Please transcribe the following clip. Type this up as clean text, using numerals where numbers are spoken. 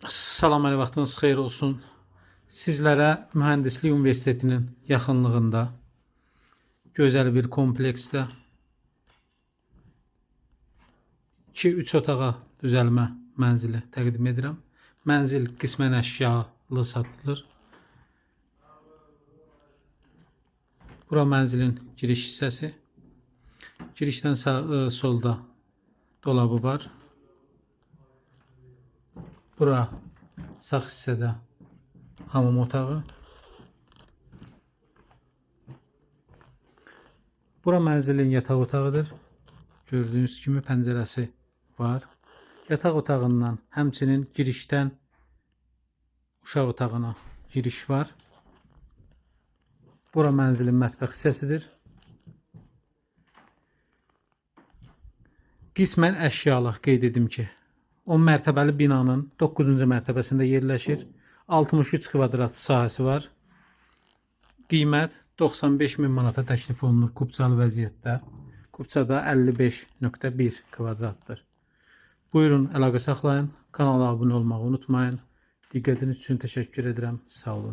Salam, əli vaxtınız xeyir olsun. Sizlərə Mühəndislik Universitetinin yaxınlığında gözəl bir kompleksdə 2-3 otağa düzəlmə mənzili təqdim edirəm. Mənzil qismən əşyalı satılır. Bura mənzilin giriş hissəsi. Girişdən solda dolabı var. Bura sağ hissədə hamam otağı. Bura mənzilin yataq otağıdır. Gördüyünüz kimi pəncərəsi var. Yataq otağından həmçinin girişdən uşaq otağına giriş var. Bura mənzilin mətbəx hissəsidir. Qismən əşyalı qeyd edim ki, 10 mərtəbəli binanın 9-cu mərtəbəsində yerləşir. 63 kvadrat sahəsi var. Qiymət 95.000 manata təklif olunur Kupçalı vəziyyətdə. Kupçada 55.1 kvadratdır. Buyurun, əlaqə saxlayın. Kanala abunə olmağı unutmayın. Diqqətiniz üçün təşəkkür edirəm. Sağ olun.